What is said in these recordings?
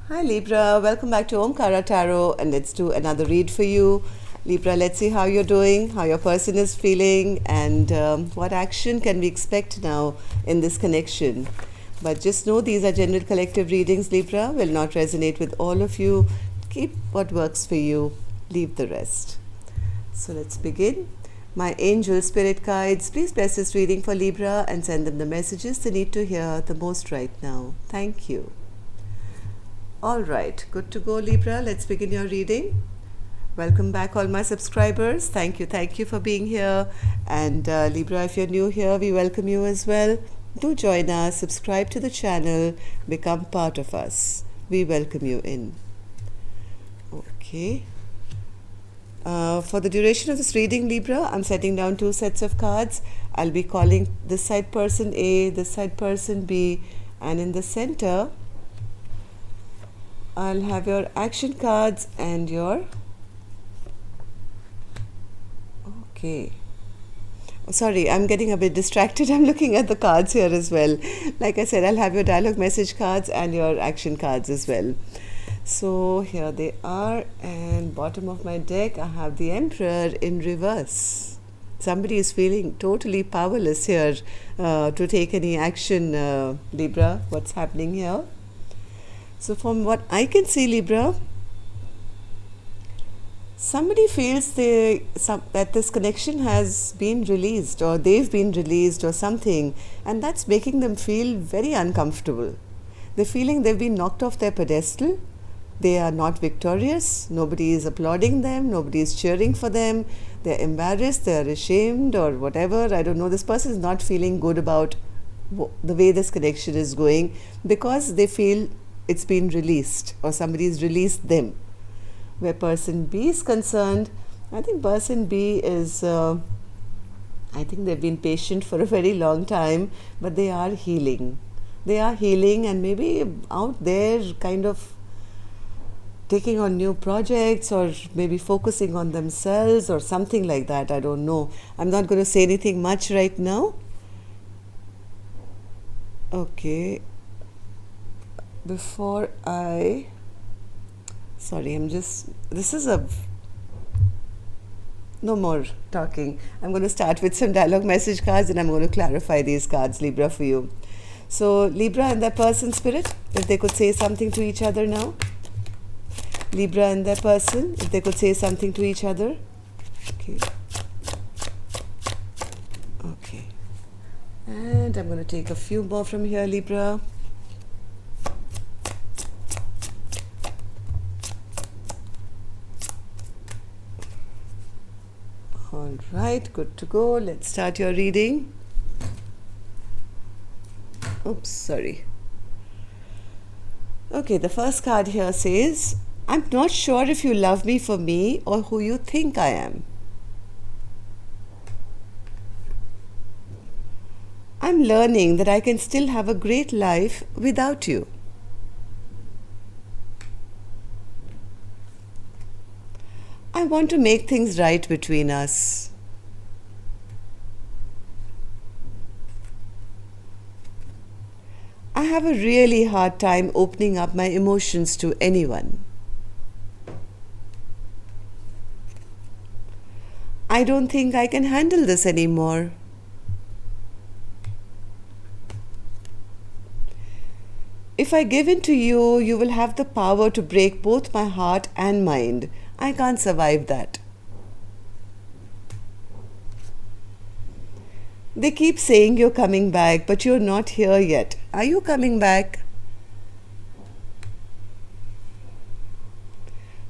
Hi Libra, welcome back to Omkara Tarot, and let's do another read for you. Libra, let's see how you're doing, how your person is feeling, and what action can we expect now in this connection. But just know these are general collective readings, Libra, will not resonate with all of you. Keep what works for you, leave the rest. So let's begin. My angel spirit guides, please bless this reading for Libra and send them the messages they need to hear the most right now. Thank you. All right, good to go, Libra. Let's begin your reading. Welcome back, all my subscribers. Thank you for being here. And Libra, if you're new here, we welcome you as well. Do join us, subscribe to the channel, become part of us. We welcome you in. Okay. For the duration of this reading, Libra, I'm setting down 2 sets of cards. I'll be calling this side person A, this side person B, and in the center, I'll have your action cards and your... Okay. Oh, sorry, I'm getting a bit distracted. I'm looking at the cards here as well. Like I said, I'll have your dialogue message cards and your action cards as well. So here they are, and bottom of my deck I have the Emperor in reverse. Somebody is feeling totally powerless here to take any action, Libra. What's happening here? So from what I can see, Libra, somebody feels that this connection has been released, or they've been released or something, and that's making them feel very uncomfortable. They're feeling they've been knocked off their pedestal. They are not victorious. Nobody is applauding them. Nobody is cheering for them. They're embarrassed. They're ashamed or whatever. I don't know. This person is not feeling good about the way this connection is going because they feel it's been released or somebody's released them. Where person B is concerned, I think person B is, I think they've been patient for a very long time, but they are healing. They are healing and maybe out there kind of taking on new projects or maybe focusing on themselves or something like that. I don't know. I'm not going to say anything much right now. Okay. Before I... Sorry, this is no more talking. I'm going to start with some dialogue message cards and I'm going to clarify these cards, Libra, for you. So, Libra and their person spirit, if they could say something to each other now. Libra and their person, if they could say something to each other. Okay. Okay. And I'm going to take a few more from here, Libra. All right, good to go. Let's start your reading. Oops, sorry. Okay, the first card here says, I'm not sure if you love me for me or who you think I am. I'm learning that I can still have a great life without you. I want to make things right between us. I have a really hard time opening up my emotions to anyone. I don't think I can handle this anymore. If I give in to you, you will have the power to break both my heart and mind. I can't survive that. They keep saying you're coming back, but you're not here yet. Are you coming back?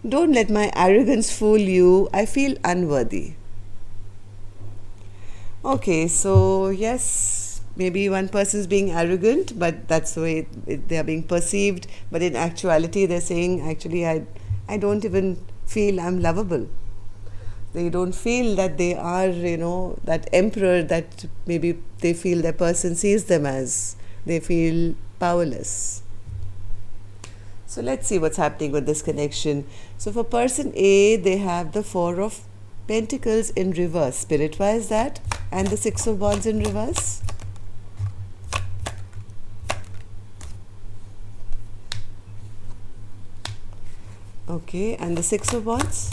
Don't let my arrogance fool you. I feel unworthy. Okay, so yes, maybe one person is being arrogant, but that's the way they are being perceived. But in actuality, they're saying, actually, I don't even feel I'm lovable. They don't feel that they are, that emperor that maybe they feel their person sees them as. They feel powerless. So let's see what's happening with this connection. So for person A, they have the 4 of Pentacles in reverse. Spirit, why is that? And the 6 of Wands in reverse. Okay, and the Six of Wands?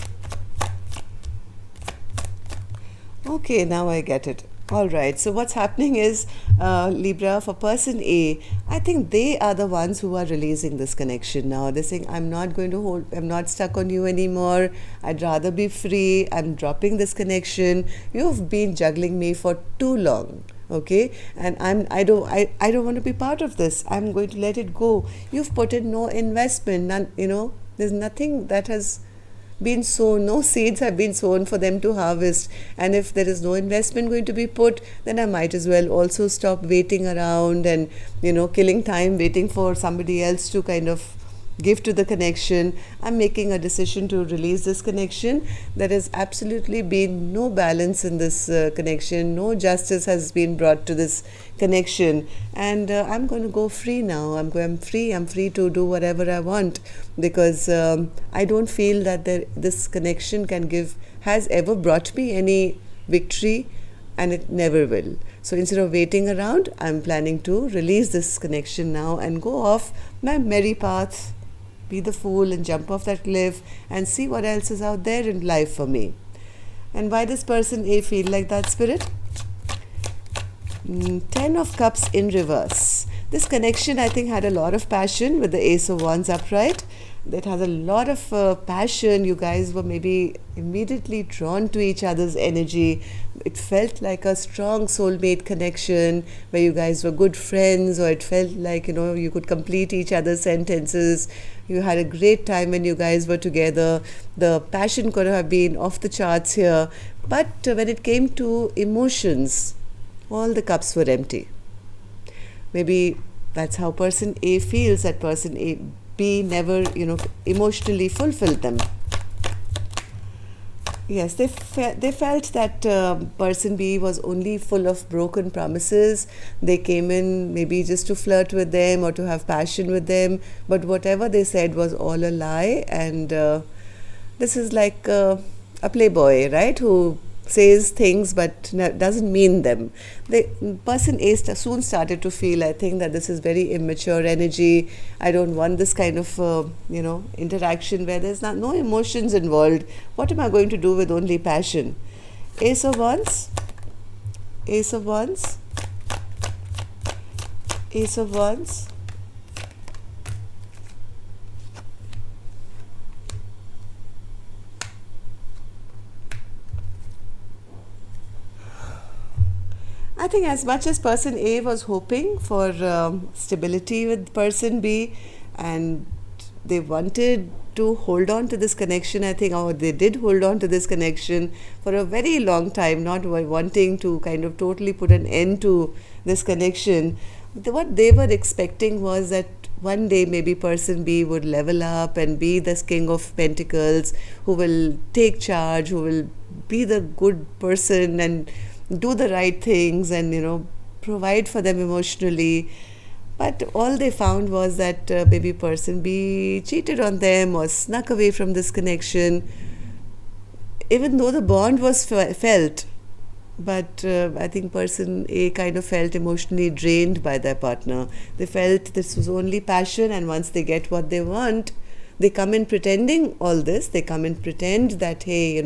Okay, now I get it. All right. So what's happening is, Libra, for person A, I think they are the ones who are releasing this connection now. They're saying, I'm not going to hold, I'm not stuck on you anymore. I'd rather be free. I'm dropping this connection. You've been juggling me for too long. Okay, and I don't want to be part of this. I'm going to let it go. You've put in no investment, none, there's nothing that has been sown, no seeds have been sown for them to harvest. And if there is no investment going to be put, then I might as well also stop waiting around and, killing time waiting for somebody else to kind of give to the connection. I'm making a decision to release this connection. There has absolutely been no balance in this connection. No justice has been brought to this connection, and I'm going to go free now. I'm free. I'm free to do whatever I want, because I don't feel that this connection has ever brought me any victory, and it never will. So instead of waiting around, I'm planning to release this connection now and go off my merry path, be the fool and jump off that cliff and see what else is out there in life for me. And why does person A feel like that, Spirit? Ten of Cups in reverse. This connection, I think, had a lot of passion with the Ace of Wands upright. It has a lot of passion. You guys were maybe immediately drawn to each other's energy. It felt like a strong soulmate connection where you guys were good friends, or it felt like, you could complete each other's sentences. You had a great time when you guys were together. The passion could have been off the charts here. But when it came to emotions, all the cups were empty. Maybe that's how person A feels, that person B never, emotionally fulfilled them. Yes, they felt that person B was only full of broken promises. They came in maybe just to flirt with them or to have passion with them, but whatever they said was all a lie. And this is like a playboy, right, who says things but doesn't mean them. The person A soon started to feel, I think, that this is very immature energy. I don't want this kind of interaction where there's no emotions involved. What am I going to do with only passion? Ace of Wands, Ace of Wands, Ace of Wands. I think as much as person A was hoping for stability with person B, and they wanted to hold on to this connection, I think, or they did hold on to this connection for a very long time, not wanting to kind of totally put an end to this connection. What they were expecting was that one day maybe person B would level up and be this King of Pentacles, who will take charge, who will be the good person and do the right things and provide for them emotionally. But all they found was that maybe person B cheated on them or snuck away from this connection, even though the bond was felt. But I think person A kind of felt emotionally drained by their partner. They felt this was only passion, and once they get what they want, they come in pretending all this. They come in pretend that, hey,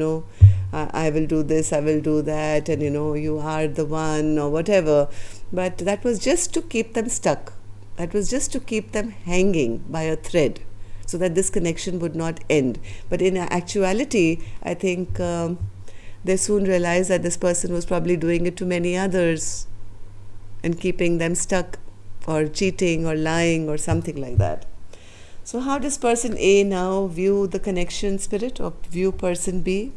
I will do this, I will do that, and you are the one, or whatever. But that was just to keep them stuck. That was just to keep them hanging by a thread, so that this connection would not end. But in actuality, I think they soon realized that this person was probably doing it to many others and keeping them stuck, or cheating or lying or something like that. So how does person A now view the connection, Spirit, or view person B?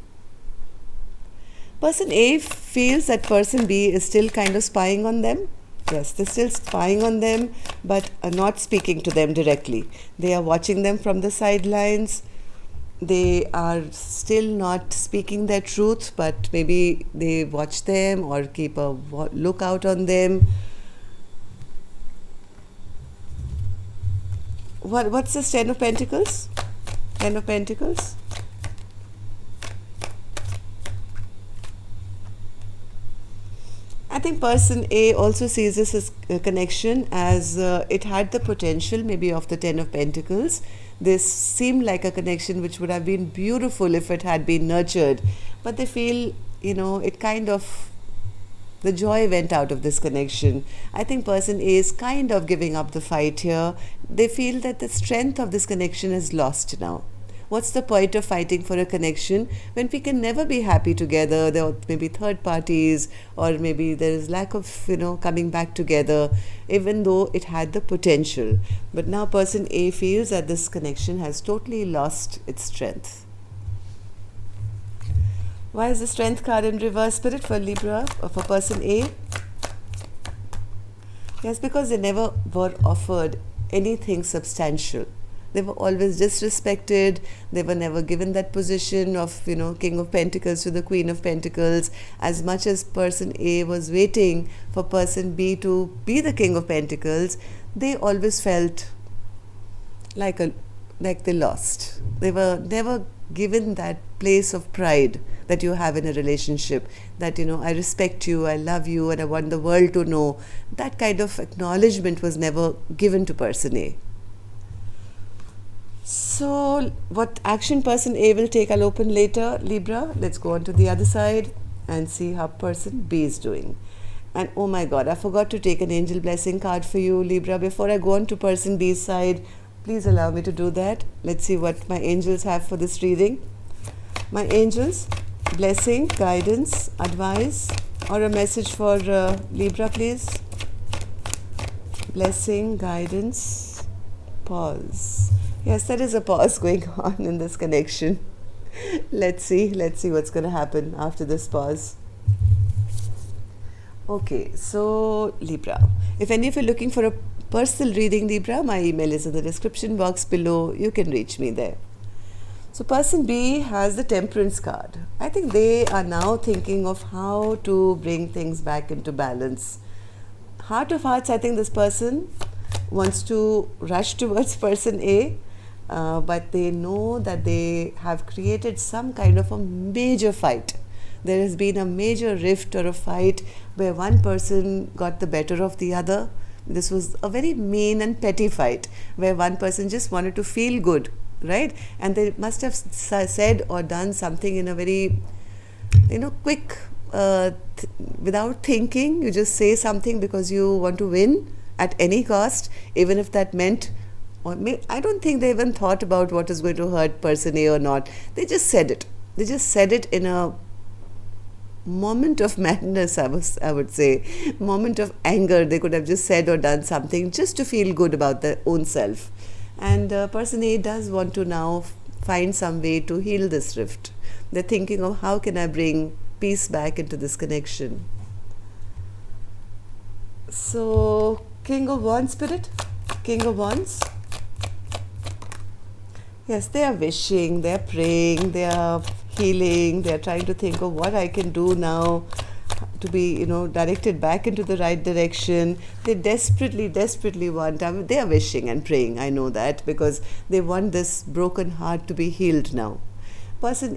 Person A feels that person B is still kind of spying on them. Yes, they're still spying on them, but are not speaking to them directly. They are watching them from the sidelines. They are still not speaking their truth, but maybe they watch them or keep a lookout on them. What's this Ten of Pentacles? Ten of Pentacles? think person A also sees this as a connection as it had the potential maybe of the Ten of Pentacles. This seemed like a connection which would have been beautiful if it had been nurtured, but they feel, it kind of, the joy went out of this connection. I think person A is kind of giving up the fight here. They feel that the strength of this connection is lost now. What's the point of fighting for a connection when we can never be happy together? There may be third parties, or maybe there is lack of, coming back together, even though it had the potential. But now person A feels that this connection has totally lost its strength. Why is the Strength card in reverse, Spirit, for Libra, or for person A? Yes, because they never were offered anything substantial. They were always disrespected. They were never given that position of, King of Pentacles to the Queen of Pentacles. As much as person A was waiting for person B to be the King of Pentacles, they always felt like they lost. They were never given that place of pride that you have in a relationship, that, I respect you, I love you, and I want the world to know. That kind of acknowledgement was never given to person A. So what action person A will take, I'll open later, Libra. Let's go on to the other side and see how person B is doing. And oh my God, I forgot to take an angel blessing card for you, Libra. Before I go on to person B's side, please allow me to do that. Let's see what my angels have for this reading. My angels, blessing, guidance, advice, or a message for Libra, please. Blessing, guidance, pause. Yes, there is a pause going on in this connection. Let's see what's going to happen after this pause. Okay, so Libra, if any of you are looking for a personal reading, Libra, my email is in the description box below. You can reach me there. So person B has the Temperance card. I think they are now thinking of how to bring things back into balance. Heart of hearts, I think this person wants to rush towards person A, but they know that they have created some kind of a major fight. There has been a major rift or a fight where one person got the better of the other. This was a very mean and petty fight where one person just wanted to feel good, right? And they must have said or done something in a very, quick, without thinking. You just say something because you want to win at any cost, even if that meant, I don't think they even thought about what is going to hurt person A or not. They just said it. They just said it in a moment of madness, I would say, moment of anger. They could have just said or done something just to feel good about their own self. And person A does want to now find some way to heal this rift. They're thinking of how can I bring peace back into this connection. So King of Wands, Spirit, King of Wands. Yes, they are wishing, they are praying, they are healing, they are trying to think of what I can do now to be, directed back into the right direction. They desperately want, they are wishing and praying, I know that, because they want this broken heart to be healed now. Person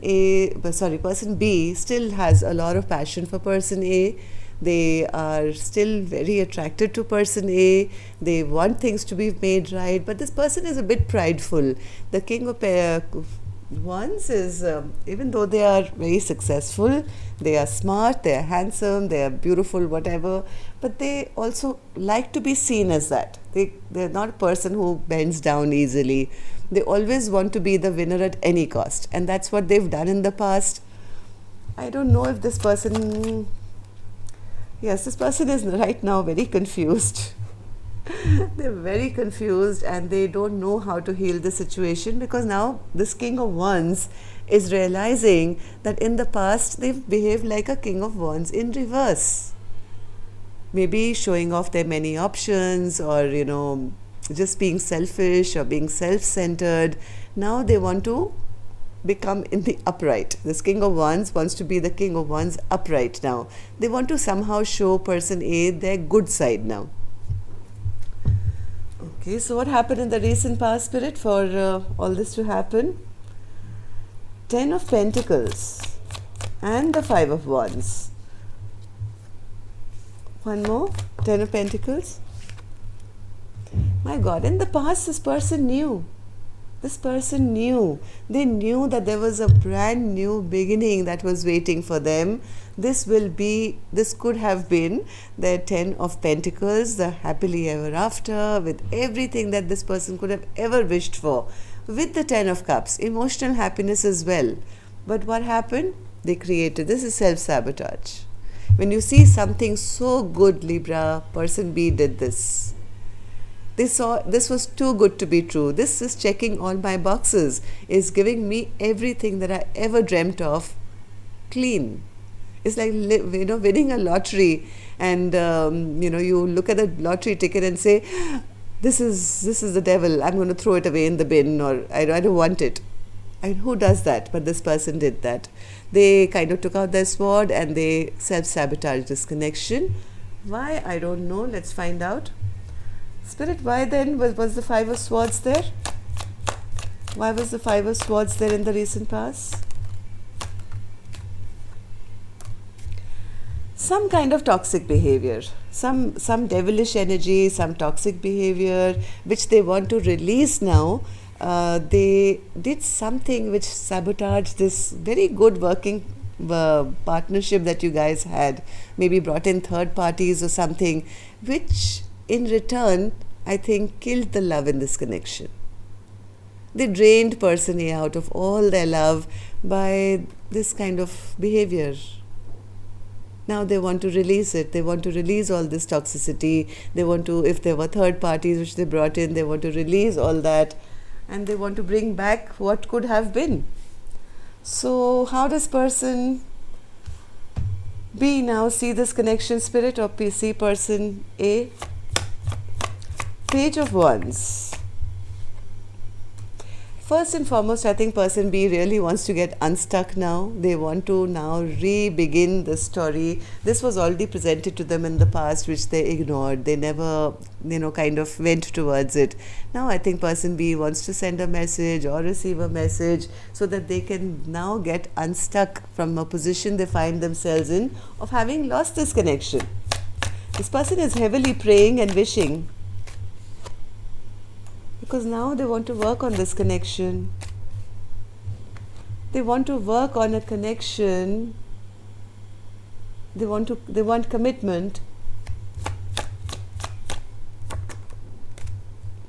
B still has a lot of passion for person A. They are still very attracted to person A. They want things to be made right, but this person is a bit prideful. The King of Wands is, even though they are very successful, they are smart, they are handsome, they are beautiful, whatever, but they also like to be seen as that. They're not a person who bends down easily. They always want to be the winner at any cost, and that's what they've done in the past. I don't know if this person... Yes, this person is right now very confused. They're very confused and they don't know how to heal the situation, because now this King of Wands is realizing that in the past they've behaved like a King of Wands in reverse. Maybe showing off their many options, or just being selfish or being self-centered. Now they want to become in the upright. This King of Wands wants to be the King of Wands upright now. They want to somehow show person A their good side now. Okay, so what happened in the recent past, Spirit, for all this to happen? 10 of Pentacles and the 5 of Wands. One more. Ten of Pentacles. My God, in the past this person knew. This person knew. They knew that there was a brand new beginning that was waiting for them. This could have been the 10 of Pentacles, the happily ever after, with everything that this person could have ever wished for. With the 10 of Cups, emotional happiness as well. But what happened? They created. This is self-sabotage. When you see something so good, Libra, person B did this. They saw this was too good to be true. This is checking all my boxes, is giving me everything that I ever dreamt of clean. It's like, winning a lottery, and you look at the lottery ticket and say, this is the devil, I'm going to throw it away in the bin, or I don't want it. And who does that? But this person did that. They kind of took out their sword and they self-sabotaged this connection. Why? I don't know. Let's find out. Spirit, why then was the Five of Swords there? Why was the Five of Swords there in the recent past? Some kind of toxic behavior, some devilish energy, some toxic behavior which they want to release now. They did something which sabotaged this very good working partnership that you guys had. Maybe brought in third parties or something, which in return, I think, killed the love in this connection. They drained person A out of all their love by this kind of behavior. Now they want to release it. They want to release all this toxicity. They want to, if there were third parties which they brought in, they want to release all that. And they want to bring back what could have been. So how does person B now see this connection, Spirit, or see person A? Page of Wands. First and foremost, I think person B really wants to get unstuck now. They want to now re-begin the story. This was already presented to them in the past, which they ignored. They never, kind of went towards it. Now I think person B wants to send a message or receive a message so that they can now get unstuck from a position they find themselves in of having lost this connection. This person is heavily praying and wishing, because now they want to work on this connection. They want to work on a connection. They want commitment.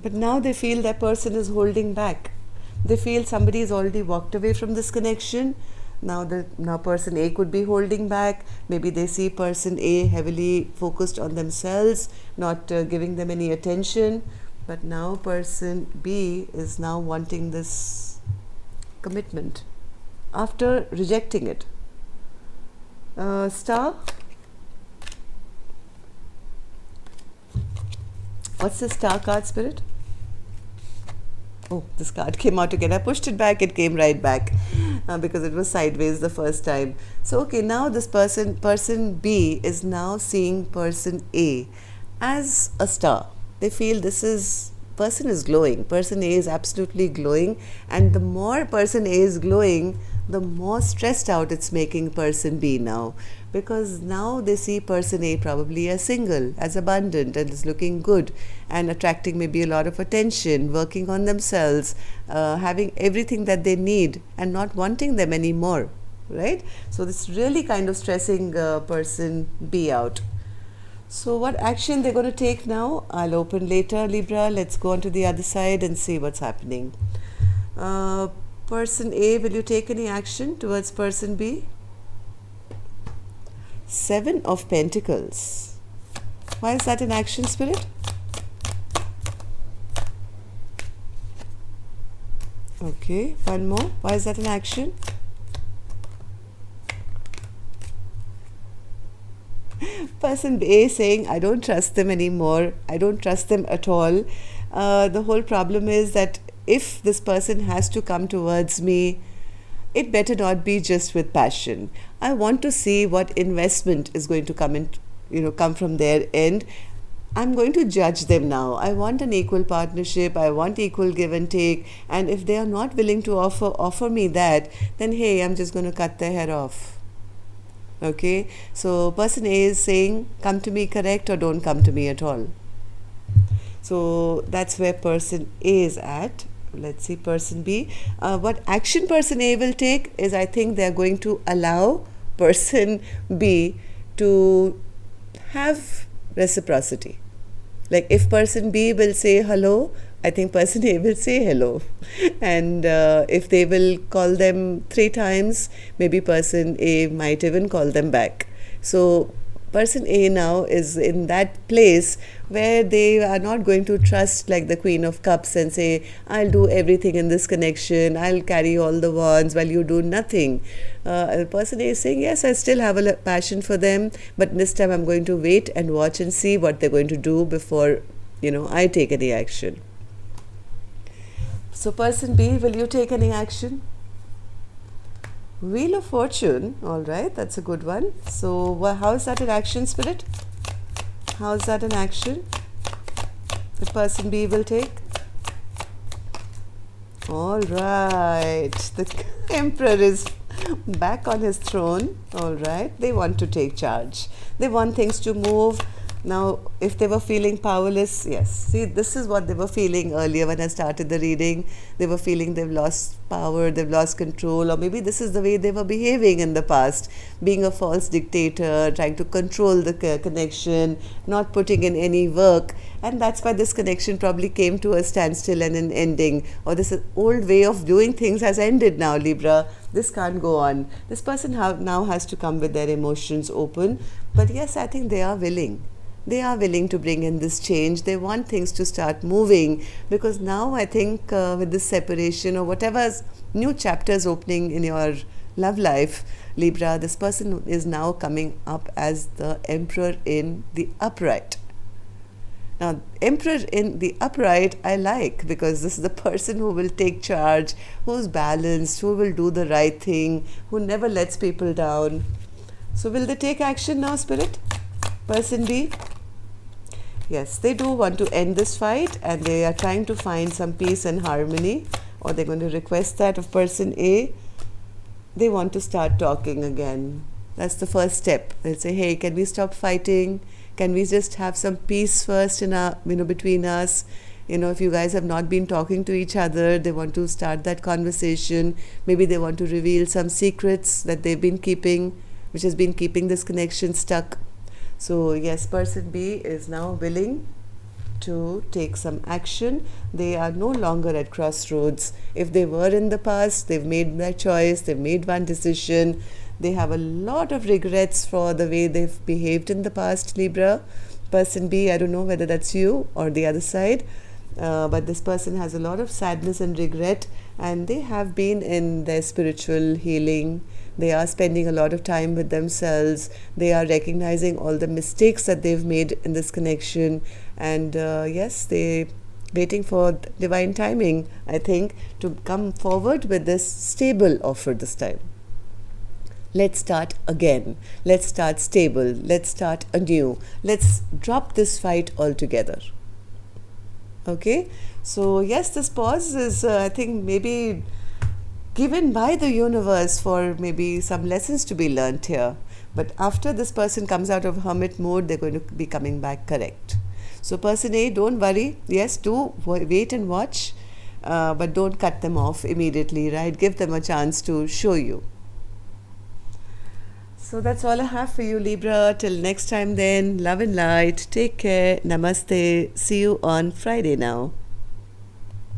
But now they feel that person is holding back. They feel somebody has already walked away from this connection. Now person A could be holding back. Maybe they see person A heavily focused on themselves, not giving them any attention. But now person B is now wanting this commitment after rejecting it. Star. What's the Star card, Spirit? Oh, this card came out again. I pushed it back, it came right back because it was sideways the first time. So, okay, now this person B is now seeing person A as a star. They feel person is glowing. Person A is absolutely glowing, and the more person A is glowing, the more stressed out it's making person B now, because now they see person A probably as single, as abundant, and is looking good and attracting maybe a lot of attention, working on themselves, having everything that they need and not wanting them anymore, right? So this really kind of stressing person B out. So what action they're going to take now, I'll open later, Libra. Let's go on to the other side and see what's happening. Person A, will you take any action towards person B? Seven of Pentacles. Why is that an action, Spirit? Okay, one more. Why is that an action? Person A saying, I don't trust them anymore. I don't trust them at all. The whole problem is that if this person has to come towards me, it better not be just with passion. I want to see what investment is going to come from their end. I'm going to judge them now. I want an equal partnership. I want equal give and take. And if they are not willing to offer me that, then hey, I'm just going to cut their head off. Okay, so person A is saying, come to me, correct, or don't come to me at all. So that's where person A is at. Let's see person B. What action person A will take is, I think they're going to allow person B to have reciprocity. Like if person B will say hello, I think person A will say hello. And if they will call them 3 times, maybe person A might even call them back. So person A now is in that place where they are not going to trust like the Queen of Cups and say, I'll do everything in this connection, I'll carry all the wands while you do nothing. Person A is saying, yes, I still have a passion for them, but this time I'm going to wait and watch and see what they're going to do before, I take any action. So person B, will you take any action? Wheel of Fortune, all right, that's a good one. So how is that an action, Spirit? How is that an action the person B will take? All right, the Emperor is back on his throne. All right, they want to take charge. They want things to move. Now, if they were feeling powerless, yes. See, this is what they were feeling earlier when I started the reading. They were feeling they've lost power, they've lost control, or maybe this is the way they were behaving in the past, being a false dictator, trying to control the connection, not putting in any work. And that's why this connection probably came to a standstill and an ending. Or this old way of doing things has ended now, Libra. This can't go on. This person now has to come with their emotions open. But yes, I think they are willing. They are willing to bring in this change. They want things to start moving, because now I think with this separation or whatever new chapters opening in your love life, Libra, this person is now coming up as the Emperor in the upright. Now, Emperor in the upright I like, because this is the person who will take charge, who's balanced, who will do the right thing, who never lets people down. So will they take action now, Spirit? Person B? Yes, they do want to end this fight, and they are trying to find some peace and harmony, or they're going to request that of person A. They want to start talking again. That's the first step. They'll say, hey, can we stop fighting? Can we just have some peace first in our, between us? If you guys have not been talking to each other, they want to start that conversation. Maybe they want to reveal some secrets that they've been keeping, which has been keeping this connection stuck. So yes, person B is now willing to take some action. They are no longer at crossroads. If they were in the past, they've made their choice, they've made one decision. They have a lot of regrets for the way they've behaved in the past, Libra. Person B, I don't know whether that's you or the other side, but this person has a lot of sadness and regret, and they have been in their spiritual healing. They are spending a lot of time with themselves. They are recognizing all the mistakes that they've made in this connection. And yes, they're waiting for divine timing, I think, to come forward with this stable offer this time. Let's start again. Let's start stable. Let's start anew. Let's drop this fight altogether. Okay? So yes, this pause is, I think, maybe given by the universe for maybe some lessons to be learnt here. But after this person comes out of hermit mode, they're going to be coming back correct. So person A, don't worry. Yes, do wait and watch, but don't cut them off immediately, right? Give them a chance to show you. So that's all I have for you, Libra. Till next time then, love and light. Take care. Namaste. See you on Friday now.